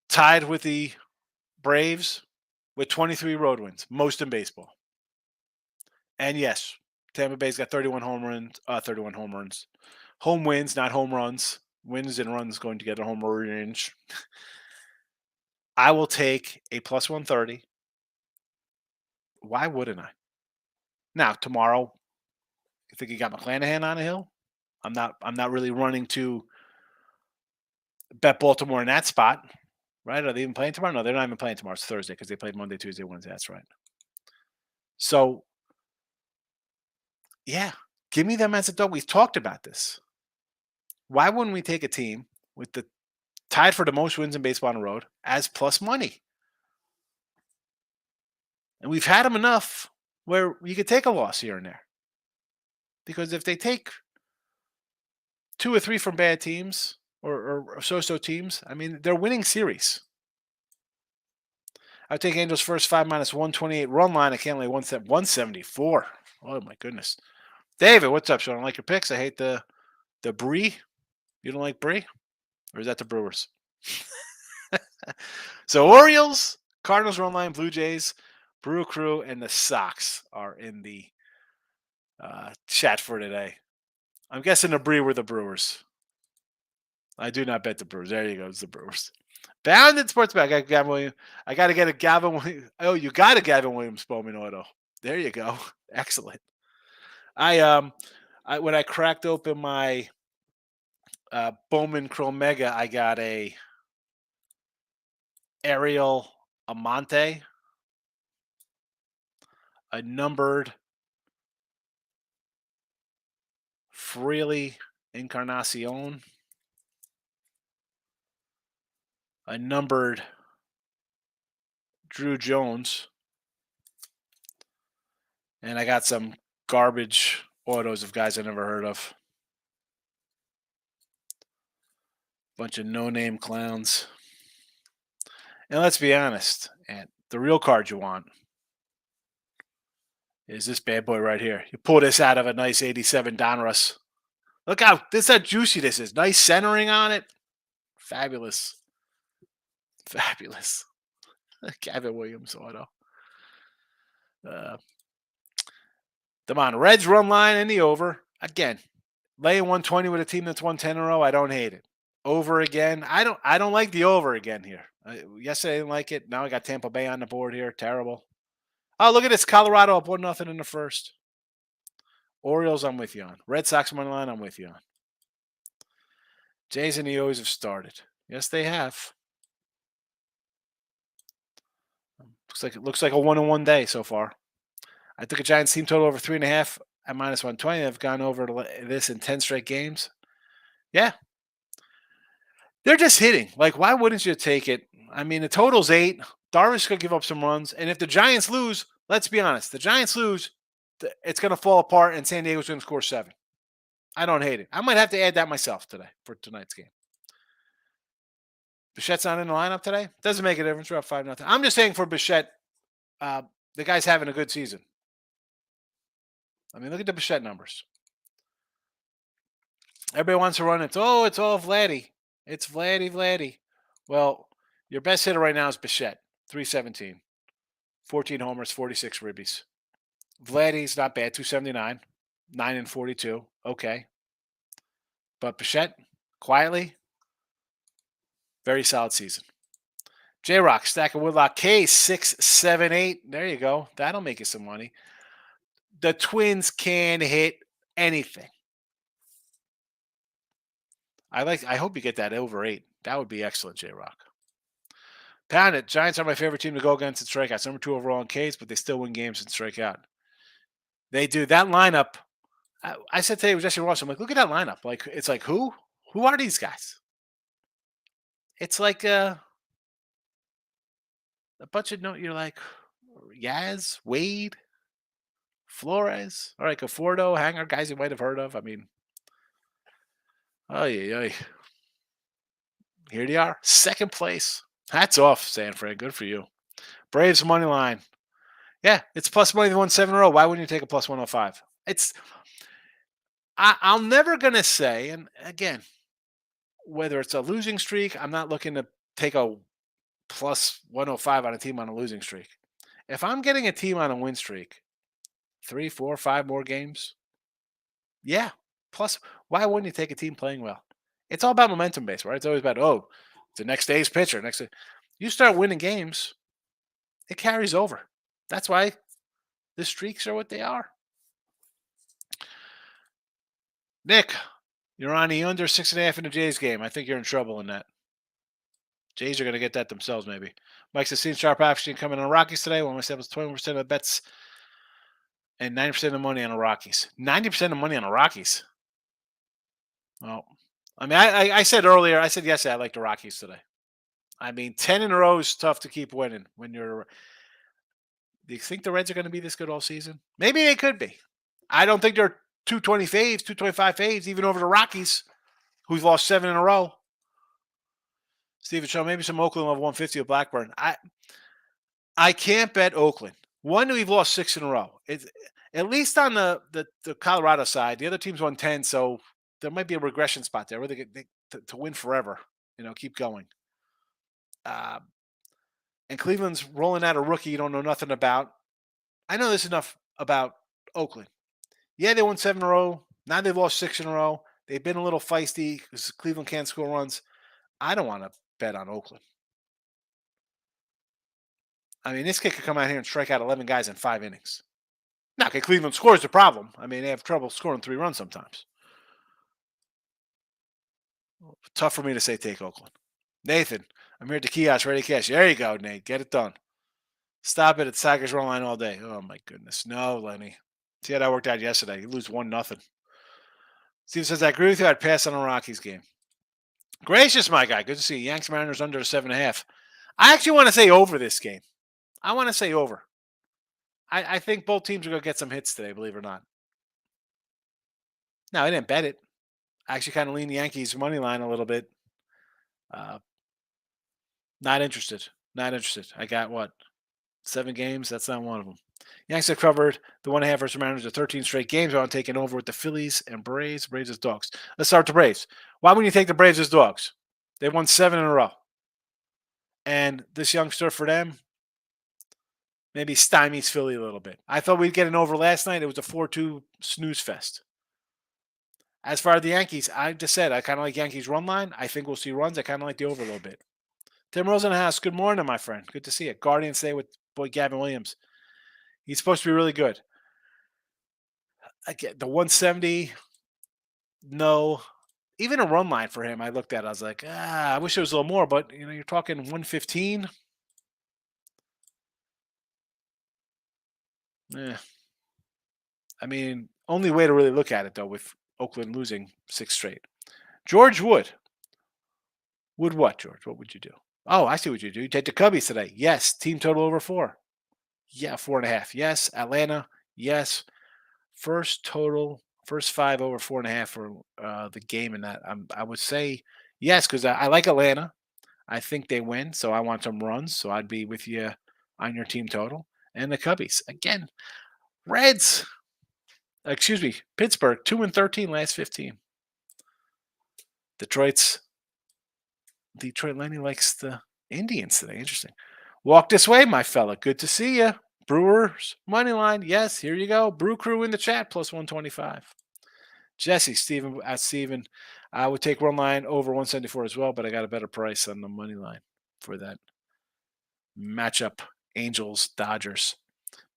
[SPEAKER 2] Tied with the Braves with 23 road wins, most in baseball. And yes, Tampa Bay's got 31 home runs. Home wins, not home runs. Wins and runs going to get a home run range. I will take a plus 130. Why wouldn't I? Now, tomorrow, you think you got McClanahan on a hill? I'm not really running to bet Baltimore in that spot. Right? Are they even playing tomorrow? No, they're not even playing tomorrow. It's Thursday because they played Monday, Tuesday, Wednesday. That's right. So, yeah, give me them as a dog. We've talked about this. Why wouldn't we take a team with the tied for the most wins in baseball on the road as plus money? And we've had them enough where you could take a loss here and there. Because if they take 2 or 3 from bad teams or so-so teams, I mean, they're winning series. I take Angels first 5 minus 128 run line. I can't lay 174. Oh, my goodness. David, what's up? So I don't like your picks. I hate the Brie. You don't like Brie? Or is that the Brewers? So Orioles, Cardinals run line, Blue Jays, Brew Crew, and the Sox are in the chat for today. I'm guessing the Brie were the Brewers. I do not bet the Brewers. There you go. It's the Brewers. Bounded Sports Bet. I got to get a Gavin Williams. Oh, you got a Gavin Williams Bowman auto. There you go. Excellent. When I cracked open my Bowman Chrome Mega, I got a Ariel Amante, a numbered Freely Encarnacion, a numbered Drew Jones, and I got some garbage autos of guys I never heard of. Bunch of no-name clowns. And let's be honest, and the real card you want is this bad boy right here. You pull this out of a nice 87 Donruss. Look how juicy this is. Nice centering on it. Fabulous. Fabulous. Gavin Williams auto. The Reds run line and the over. Again, laying 120 with a team that's won 10 in a row, I don't hate it. Over again. I don't like the over again here. Yesterday I didn't like it. Now I got Tampa Bay on the board here. Terrible. Oh, look at this. Colorado up 1-0 in the first. Orioles, I'm with you on. Red Sox money line, I'm with you on. Jays and the O's have started. Yes, they have. Looks like a 1-1 day so far. I took a Giants team total over 3.5 at minus 120. They've gone over this in 10 straight games. Yeah. They're just hitting. Like, why wouldn't you take it? I mean, the total's 8. Darvish could give up some runs. And if the Giants lose, let's be honest, the Giants lose, it's going to fall apart and San Diego's going to score 7. I don't hate it. I might have to add that myself today for tonight's game. Bichette's not in the lineup today. Doesn't make a difference. We're up 5-0. I'm just saying for Bichette, the guy's having a good season. I mean, look at the Bichette numbers. Everybody wants to run it. Oh, it's all Vladdy. It's Vladdy. Well, your best hitter right now is Bichette, 317. 14 homers, 46 ribbies. Vladdy's not bad, 279. 9-42. Okay. But Bichette, quietly, very solid season. J-Rock, stack of Woodlock. K, 678. There you go. That'll make you some money. The Twins can hit anything. I hope you get that over 8. That would be excellent, J-Rock. Pound it. Giants are my favorite team to go against in strikeouts. Number 2 overall in Ks, but they still win games in strikeout. They do. That lineup, I said today with Jesse Ross, I'm like, look at that lineup. Like, it's like, who? Who are these guys? It's like a bunch of, you're like, Yaz, Wade, Flores, all right, Conforto, Hanger, guys you might have heard of. I mean, oh yeah. Here they are. Second place. Hats off, San Fran. Good for you. Braves money line. Yeah, it's plus money. They won 7 in a row. Why wouldn't you take a plus 105? I'm never going to say, and again, whether it's a losing streak, I'm not looking to take a plus 105 on a team on a losing streak. If I'm getting a team on a win streak, 3, 4, 5 more games, yeah. Plus, why wouldn't you take a team playing well? It's all about momentum based, right? It's always about, the next day's pitcher. You start winning games, it carries over. That's why the streaks are what they are. Nick, you're on the under 6.5 in the Jays game. I think you're in trouble in that. Jays are going to get that themselves, maybe. Mike says, seen sharp action coming on Rockies today. One myself was 20% of the bets and 90% of the money on the Rockies. 90% of money on the Rockies. Well, I mean, I said earlier, I said yesterday I like the Rockies today. I mean, 10 in a row is tough to keep winning when you're. Do you think the Reds are going to be this good all season? Maybe they could be. I don't think they're 220 faves, 225 faves, even over the Rockies, who've lost 7 in a row. Steven Shaw, maybe some Oakland will have 150 with Blackburn. I can't bet Oakland. One, we've lost 6 in a row. It's at least on the Colorado side. The other teams won 10, so there might be a regression spot there where they get to win forever. Keep going. And Cleveland's rolling out a rookie you don't know nothing about. I know this enough about Oakland. Yeah, they won 7 in a row. Now they've lost 6 in a row. They've been a little feisty because Cleveland can't score runs. I don't want to bet on Oakland. I mean, this kid could come out here and strike out 11 guys in 5 innings. Now, okay, Cleveland scores the problem. I mean, they have trouble scoring 3 runs sometimes. Tough for me to say take Oakland. Nathan, I'm here at the kiosk, ready to cash. There you go, Nate. Get it done. Stop it at Tigers run line all day. Oh, my goodness. No, Lenny. See how that worked out yesterday. You lose 1-0. Steve says, I agree with you. I'd pass on a Rockies game. Gracious, my guy. Good to see you. Yanks Mariners under 7.5. I actually want to say over this game. I want to say over. I think both teams are going to get some hits today, believe it or not. No, I didn't bet it. I actually kind of lean the Yankees money line a little bit. Not interested. I got 7 games? That's not one of them. Yanks have covered the 1.5 versus Mariners of 13 straight games. I'm taking over with the Phillies and Braves. Braves as dogs. Let's start with the Braves. Why wouldn't you take the Braves as dogs? They won 7 in a row. And this youngster for them maybe stymies Philly a little bit. I thought we'd get an over last night. It was a 4-2 snooze fest. As far as the Yankees, I just said I kind of like Yankees run line. I think we'll see runs. I kind of like the over a little bit. Tim Rosenhaus, good morning, my friend. Good to see you. Guardians today with boy Gavin Williams. He's supposed to be really good. I get the 170. No. Even a run line for him, I looked at. I was like, I wish it was a little more, but you're talking 115. I mean, only way to really look at it though, with Oakland losing 6 straight. George Wood. Would what, George? What would you do? Oh, I see what you do. You take the Cubbies today. Yes. Team total over 4. Yeah, 4.5. Yes. Atlanta. Yes. First total First 5 over 4.5 for the game in that. I would say yes because I like Atlanta. I think they win, so I want some runs. So I'd be with you on your team total. And the Cubbies again. Reds. Excuse me, Pittsburgh 2-13 last 15. Detroit's Detroit Lenny likes the Indians today. Interesting. Walk this way, my fella. Good to see you. Brewers money line. Yes, here you go. Brew Crew in the chat plus 125. Jesse, Steven, I would take run line over 174 as well, but I got a better price on the money line for that matchup. Angels, Dodgers.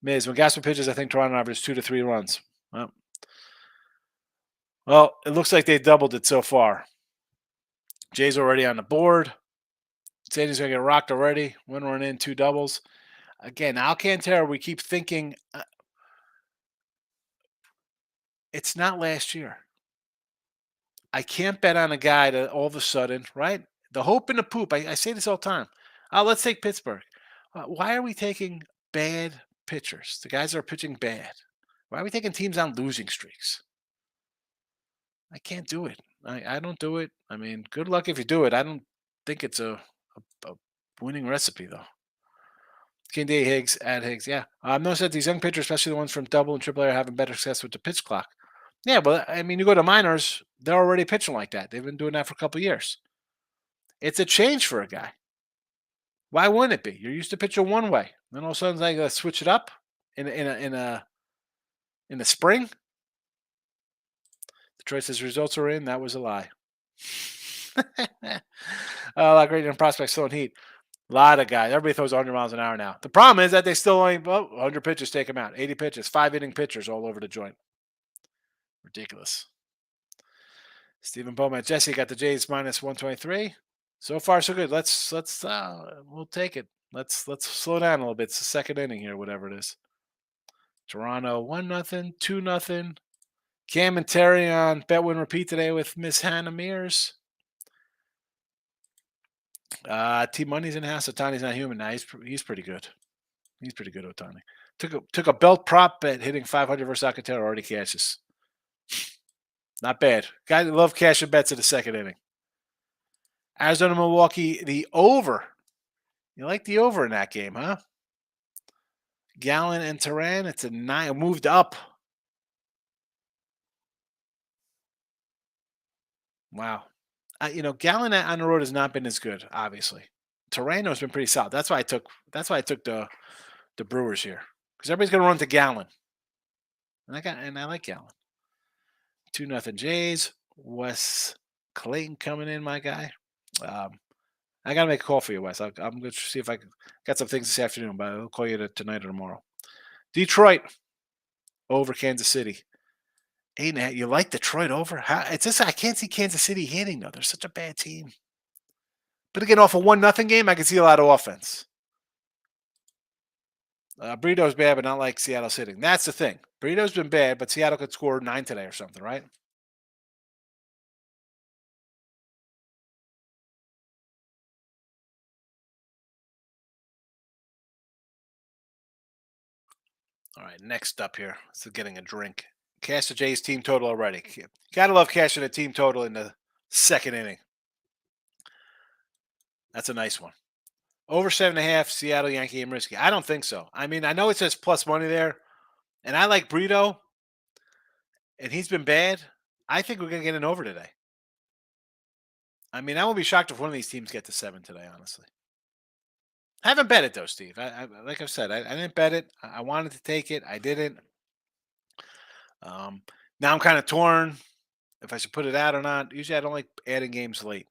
[SPEAKER 2] Miz, when Gasper pitches, I think Toronto averages 2 to 3 runs. Well, it looks like they doubled it so far. Jay's already on the board. Sandy's going to get rocked already. One run in, 2 doubles. Again, Alcantara, we keep thinking it's not last year. I can't bet on a guy that all of a sudden, right? The hope and the poop. I say this all the time. Let's take Pittsburgh. Why are we taking bad pitchers? The guys that are pitching bad. Why are we taking teams on losing streaks? I can't do it. I don't do it. I mean, good luck if you do it. I don't think it's a winning recipe, though. Kinde Higgs, at Higgs, yeah. I've noticed that these young pitchers, especially the ones from double and triple A, are having better success with the pitch clock. Yeah, but I mean, you go to minors, they're already pitching like that. They've been doing that for a couple of years. It's a change for a guy. Why wouldn't it be? You're used to pitching one way, then all of a sudden they gotta switch it up in the spring. Detroit says results are in. That was a lie. A lot of great young prospects still in heat. A lot of guys. Everybody throws 100 miles an hour now. The problem is that they still only 100 pitches take them out. 80 pitches, 5 inning pitchers all over the joint. Ridiculous. Stephen Bowman, Jesse got the Jays minus 123. So far, so good. We'll take it. Let's slow down a little bit. It's the second inning here, whatever it is. Toronto 1-0, 2-0. Cam and Terry on bet win repeat today with Miss Hannah Mears. T Money's in the house. Otani's not human now. He's pretty good. He's pretty good, Otani. Took a belt prop bet hitting 500 versus Alcantara, already cashes. Not bad. Guys love cashing bets in the second inning. Arizona, Milwaukee, the over. You like the over in that game, huh? Gallon and Turan, it's a 9. Moved up. Wow. Gallon on the road has not been as good, obviously. Terreno has been pretty solid. That's why I took the Brewers here. Because everybody's gonna run to Gallon. And I like Gallon. 2-0 Jays. Wes Clayton coming in, my guy. I gotta make a call for you, Wes. I'm gonna see if I got some things this afternoon, but I'll call you tonight or tomorrow. Detroit over Kansas City. 8.5. You like Detroit over? It's just I can't see Kansas City hitting though. They're such a bad team. But again, off a 1-0 game, I can see a lot of offense. Burrito's bad, but not like Seattle's hitting. That's the thing. Burrito's been bad, but Seattle could score 9 today or something, right? All right, next up here. This is getting a drink. Cash the Jays team total already. Gotta love cashing a team total in the second inning. That's a nice one. Over 7.5, Seattle Yankee game risky. I don't think so. I mean, I know it says plus money there, and I like Brito, and he's been bad. I think we're gonna get an over today. I mean, I won't be shocked if one of these teams get to 7 today, honestly. I haven't bet it though, Steve. Like I've said, I didn't bet it. I wanted to take it. I didn't. Now I'm kind of torn if I should put it out or not. Usually I don't like adding games late.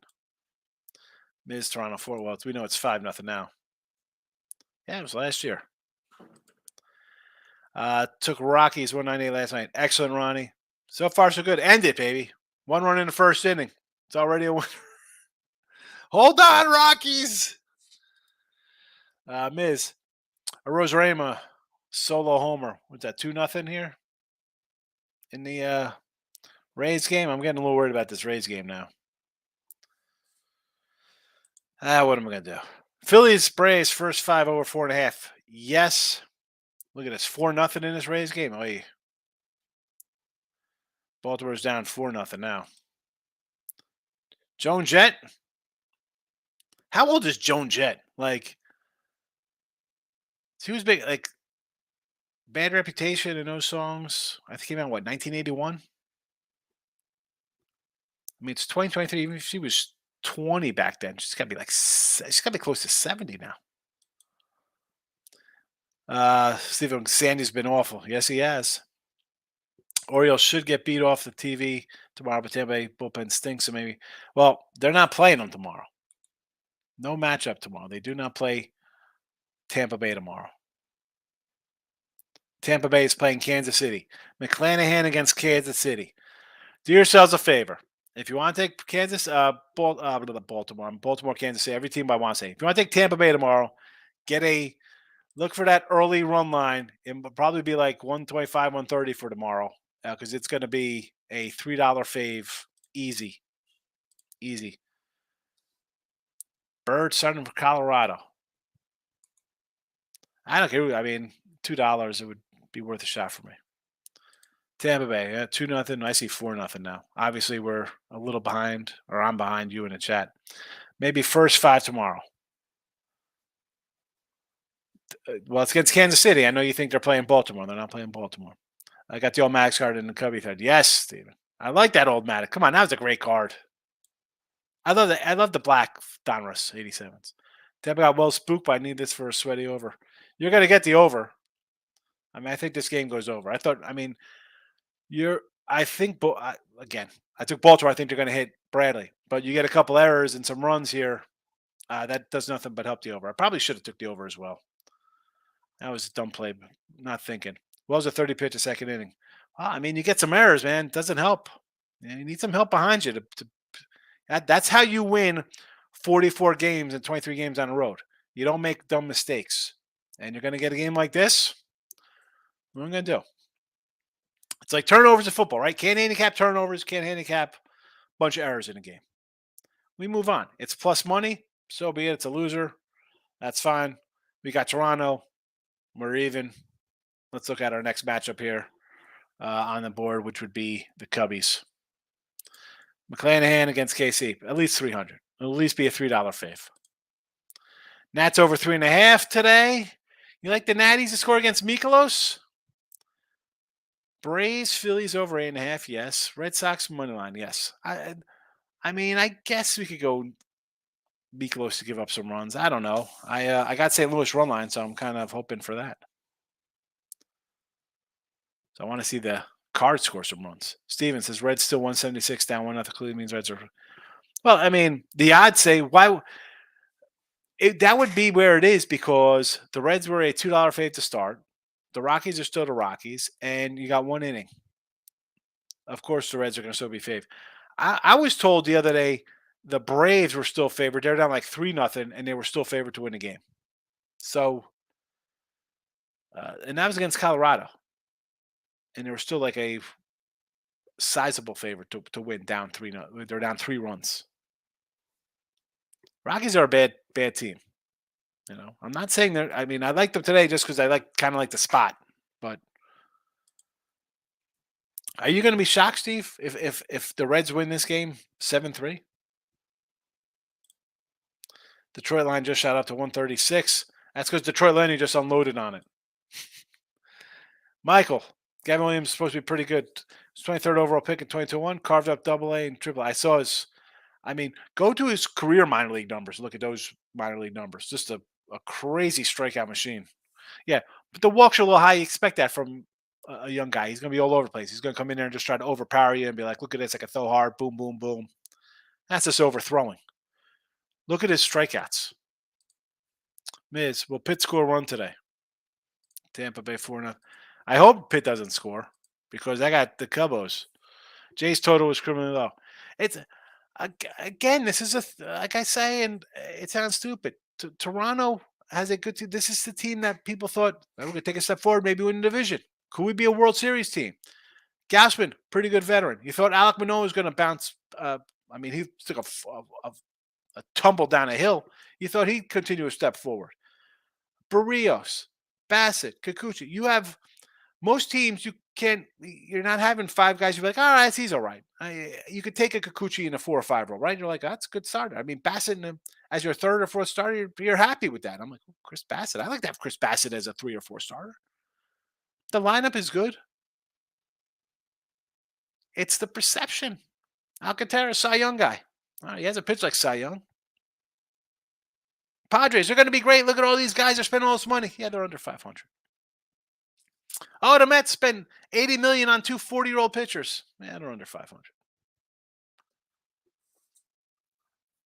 [SPEAKER 2] Miz Toronto 4. Well, we know it's 5-0 now. Yeah, it was last year. Took Rockies 198 last night. Excellent, Ronnie. So far, so good. End it, baby. 1 run in the first inning. It's already a winner. Hold on, Rockies. Miz. A Rosarema solo homer. What's that, 2-0 here? In the Rays game? I'm getting a little worried about this Rays game now. What am I going to do? Phillies, Braves, first 5 over 4.5. Yes. Look at this. 4-0 in this Rays game. Oh, yeah. Baltimore's down 4-0 now. Joan Jett. How old is Joan Jett? Like, she was big, like, Bad Reputation and those songs. I think came out, what, 1981? I mean, it's 2023. Even if she was 20 back then, she's got to be like, she's got to be close to 70 now. Stephen Sandy's been awful. Yes, he has. Orioles should get beat off the TV tomorrow, but Tampa Bay bullpen stinks. So maybe, well, they're not playing them tomorrow. No matchup tomorrow. They do not play Tampa Bay tomorrow. Tampa Bay is playing Kansas City. McClanahan against Kansas City. Do yourselves a favor. If you want to take Baltimore, Kansas City, every team I want to say. If you want to take Tampa Bay tomorrow, look for that early run line. It will probably be like 125, 130 for tomorrow because it's going to be a $3 fave. Easy. Bird starting for Colorado. I don't care. I mean, $2, it would be worth a shot for me. Tampa Bay, 2-0. I see 4-0 now. Obviously, we're a little behind, or I'm behind you in the chat. Maybe first 5 tomorrow. Well, it's against Kansas City. I know you think they're playing Baltimore. They're not playing Baltimore. I got the old Maddox card in the Cubby thread. Yes, Steven. I like that old Maddox. Come on, that was a great card. I love the black Donruss 87s. Tampa got well spooked, but I need this for a sweaty over. You're going to get the over. I mean, I think this game goes over. I took Baltimore. I think they're going to hit Bradley, but you get a couple errors and some runs here. That does nothing but help the over. I probably should have took the over as well. That was a dumb play, not thinking. What was a 30 pitch a second inning? Well, I mean, you get some errors, man. Doesn't help. You need some help behind you. That's how you win 44 games and 23 games on the road. You don't make dumb mistakes. And you're going to get a game like this. What am I going to do? It's like turnovers in football, right? Can't handicap turnovers. Can't handicap a bunch of errors in a game. We move on. It's plus money. So be it. It's a loser. That's fine. We got Toronto. We're even. Let's look at our next matchup here on the board, which would be the Cubbies. McClanahan against KC. At least 300. It'll at least be a $3 fave. Nats over 3.5 today. You like the Natties to score against Mikolos? Braves, Phillies over 8.5. Yes. Red Sox money line. Yes. I mean, I guess we could go Mikolos to give up some runs. I don't know. I got St. Louis run line, so I'm kind of hoping for that. So I want to see the Cards score some runs. Steven says Reds still 176 down 1-0. Clearly means Reds are. Well, I mean, the odds say why. That would be where it is because the Reds were a $2 fave to start. The Rockies are still the Rockies, and you got one inning. Of course, the Reds are going to still be fave. I was told the other day the Braves were still favored. They're down like 3-0, and they were still favored to win the game. So, and that was against Colorado. And they were still like a sizable favorite to win down 3-0. They're down 3 runs. Rockies are a bad team. You know, I'm not saying they're. I mean, I like them today just because I kind of like the spot. But are you going to be shocked, Steve, if the Reds win this game 7-3? Detroit line just shot up to 136. That's because Detroit Lenny just unloaded on it. Michael, Gavin Williams is supposed to be pretty good. His 23rd overall pick in 2021, carved up AA and AAA. I saw his. I mean, go to his career minor league numbers. Look at those minor league numbers. Just a crazy strikeout machine. Yeah, but the walks are a little high. You expect that from a young guy. He's going to be all over the place. He's going to come in there and just try to overpower you and be like, look at this. I can throw hard. Boom, boom, boom. That's just overthrowing. Look at his strikeouts. Miz, will Pitt score 1 today? Tampa Bay 4-0. I hope Pitt doesn't score because I got the Cubos. Jay's total was criminally low. It's again, this is like I say, and it sounds stupid. Toronto has a good team. This is the team that people thought we're going to take a step forward, maybe win the division. Could we be a World Series team? Gausman, pretty good veteran. You thought Alec Manoah was going to bounce. I mean, he took a tumble down a hill. You thought he'd continue a step forward. Barrios, Bassett, Kikuchi. You have most teams. you're not having five guys. You're like, all right, he's all right. You could take a Kikuchi in a 4 or 5 role, right? You're like, that's a good starter. I mean, Bassett as your third or fourth starter, you're happy with that. I'm like, Chris Bassett. I like to have Chris Bassett as a 3 or 4 starter. The lineup is good. It's the perception. Alcantara, Cy Young guy. He hasn't pitched like Cy Young. Padres, they're going to be great. Look at all these guys. They're spending all this money. Yeah, they're under 500. Oh, the Mets spend $80 million on 2 40-year-old pitchers. Yeah, they're under 500.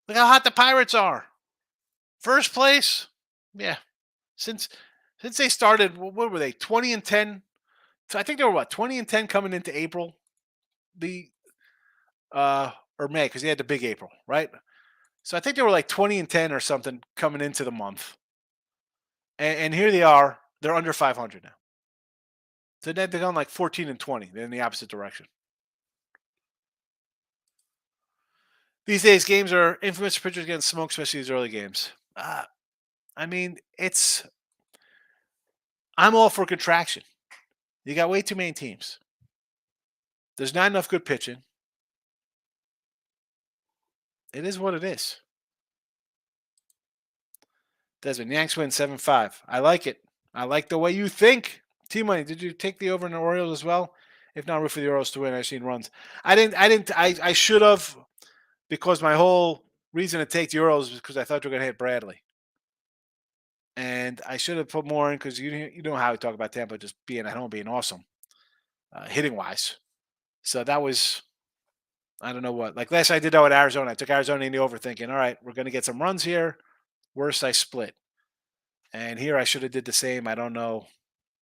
[SPEAKER 2] Look how hot the Pirates are. First place. Yeah. Since they started, what were they? 20 and 10. So I think they were 20 and 10 coming into April. The or May, because they had the big April, right? So I think they were like 20 and 10 or something coming into the month. And here they are. They're under 500 now. So they've gone like 14 and 20. They're in the opposite direction. These days, games are infamous for pitchers getting smoked, especially these early games. I mean, I'm all for contraction. You got way too many teams. There's not enough good pitching. It is what it is. Desmond, Yanks win 7-5. I like it. I like the way you think. T-Money, did you take the over in the Orioles as well? If not, root for the Orioles to win. I've seen runs. I should have, because my whole reason to take the Orioles was because I thought you were going to hit Bradley. And I should have put more in because you know how we talk about Tampa just being at home, being awesome, hitting-wise. So that was, I don't know what. Like last I did that with Arizona. I took Arizona in the over thinking, all right, we're going to get some runs here. Worst, I split. And here I should have did the same. I don't know.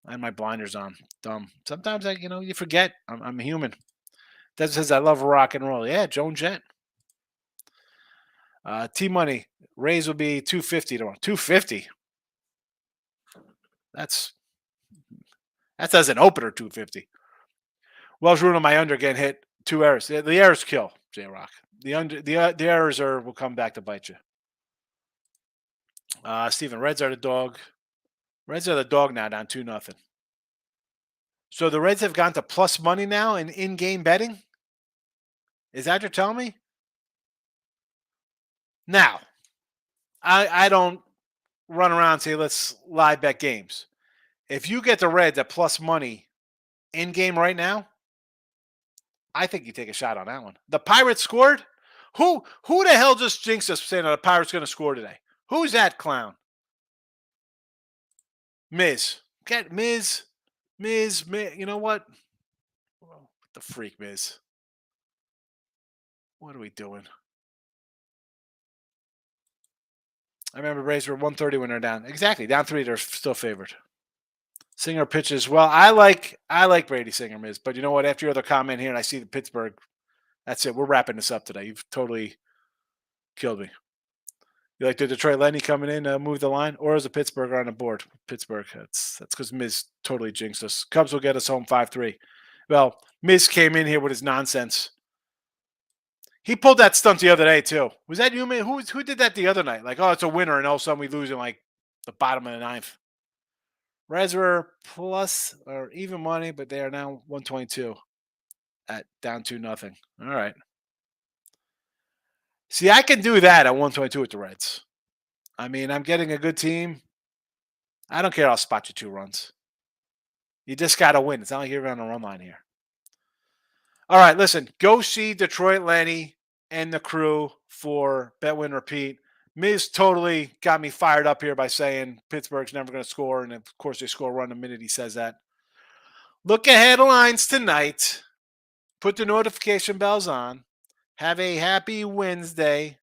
[SPEAKER 2] I had my blinders on. Dumb. Sometimes you forget. I'm human. That says I love rock and roll. Yeah, Joan Jett. T Money. Rays will be 250 tomorrow. 250. That's as an opener 250. Welsh rooting on my under getting hit 2 errors. The errors kill J Rock. The errors will come back to bite you. Steven, Reds are the dog. Reds are the dog now, down 2-0. So the Reds have gone to plus money now in game betting? Is that what you're telling me? Now, I don't run around and say, let's live bet games. If you get the Reds at plus money in game right now, I think you take a shot on that one. The Pirates scored? Who the hell just jinxed us saying that the Pirates going to score today? Who's that clown? Miz. Get Miz. You know what? What the freak, Miz? What are we doing? I remember Rays were 130 when they're down. Exactly. Down 3, they're still favored. Singer pitches well. I like Brady Singer, Miz. But you know what? After your other comment here and I see the Pittsburgh, that's it. We're wrapping this up today. You've totally killed me. You like the Detroit Lenny coming in to move the line? Or is a Pittsburgh on the board? Pittsburgh. That's because Miz totally jinxed us. Cubs will get us home 5-3. Well, Miz came in here with his nonsense. He pulled that stunt the other day, too. Was that you, man? Who did that the other night? Like, oh, it's a winner, and all of a sudden we lose in, like, the bottom of the ninth. Reds were plus or even money, but they are now 122 at down 2-0. All right. See, I can do that at 122 with the Reds. I mean, I'm getting a good team. I don't care. I'll spot you 2 runs. You just got to win. It's not like you're on a run line here. All right, listen. Go see Detroit Lenny and the crew for Bet Win Repeat. Miz totally got me fired up here by saying Pittsburgh's never going to score. And, of course, they score a run the minute he says that. Look ahead of lines tonight. Put the notification bells on. Have a happy Wednesday.